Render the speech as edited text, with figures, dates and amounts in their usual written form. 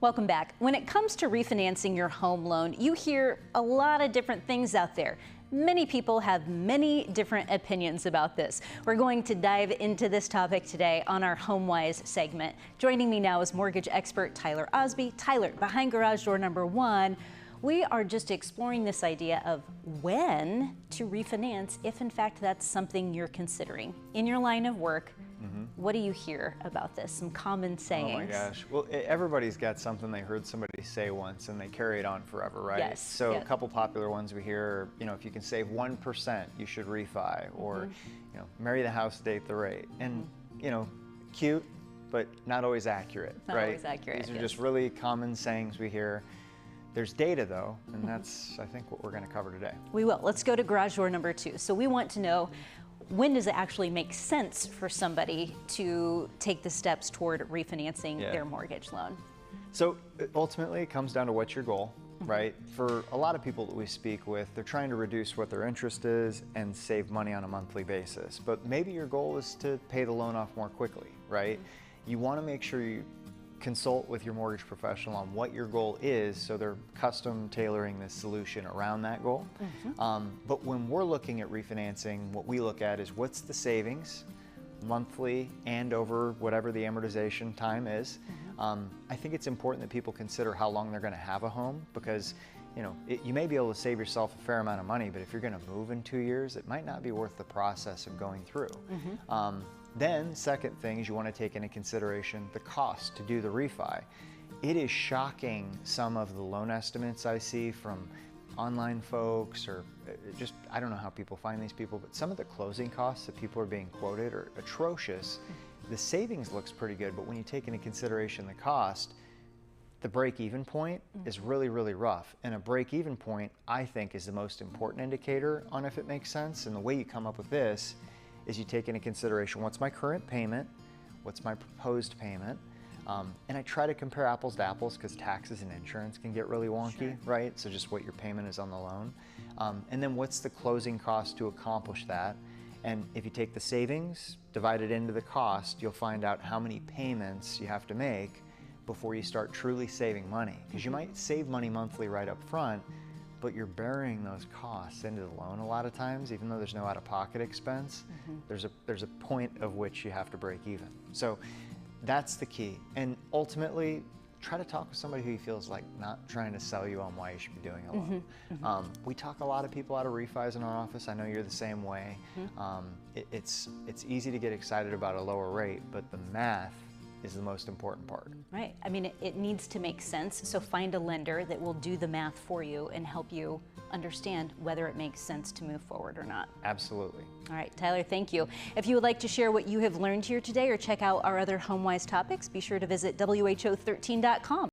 Welcome back. When it comes to refinancing your home loan, you hear a lot of different things out there. Many people have many different opinions about this. We're going to dive into this topic today on our HomeWise segment. Joining me now is mortgage expert Tyler Osby. Tyler, behind garage door number 1, we are just exploring this idea of when to refinance if in fact that's something you're considering. In your line of work, what do you hear about this? Some common sayings. Oh my gosh. Well, everybody's got something they heard somebody say once and they carry it on forever, right? Yes. So a couple popular ones we hear, if you can save 1%, you should refi, or, marry the house, date the rate. And, cute, but not always accurate, Not right? always accurate, These are yes. just really common sayings we hear. There's data though, and that's, I think, what we're going to cover today. We will. Let's go to garage door number 2. So we want to know, when does it actually make sense for somebody to take the steps toward refinancing their mortgage loan? So ultimately, it comes down to what's your goal, right? For a lot of people that we speak with, they're trying to reduce what their interest is and save money on a monthly basis. But maybe your goal is to pay the loan off more quickly, right? You want to make sure you consult with your mortgage professional on what your goal is, so they're custom tailoring this solution around that goal. But when we're looking at refinancing, what we look at is what's the savings monthly and over whatever the amortization time is. I think it's important that people consider how long they're going to have a home, because you may be able to save yourself a fair amount of money, but if you're going to move in 2 years, it might not be worth the process of going through. Then, second thing is you want to take into consideration the cost to do the refi. It is shocking, some of the loan estimates I see from online folks, or just, I don't know how people find these people, but some of the closing costs that people are being quoted are atrocious. The savings looks pretty good, but when you take into consideration the cost, the break-even point is really, really rough. And a break-even point, I think, is the most important indicator on if it makes sense. And the way you come up with this is you take into consideration what's my current payment, what's my proposed payment, and I try to compare apples to apples, because taxes and insurance can get really wonky, right? So just what your payment is on the loan. And then what's the closing cost to accomplish that? And if you take the savings, divide it into the cost, you'll find out how many payments you have to make before you start truly saving money. Because you might save money monthly right up front, but you're burying those costs into the loan a lot of times, even though there's no out-of-pocket expense. There's a point of which you have to break even. So that's the key. And ultimately, try to talk with somebody who feels like not trying to sell you on why you should be doing a loan. We talk a lot of people out of refis in our office. I know you're the same way. It's easy to get excited about a lower rate, but the math is the most important part. Right. I mean, it needs to make sense. So find a lender that will do the math for you and help you understand whether it makes sense to move forward or not. Absolutely. All right, Tyler, thank you. If you would like to share what you have learned here today or check out our other HomeWise topics, be sure to visit who13.com.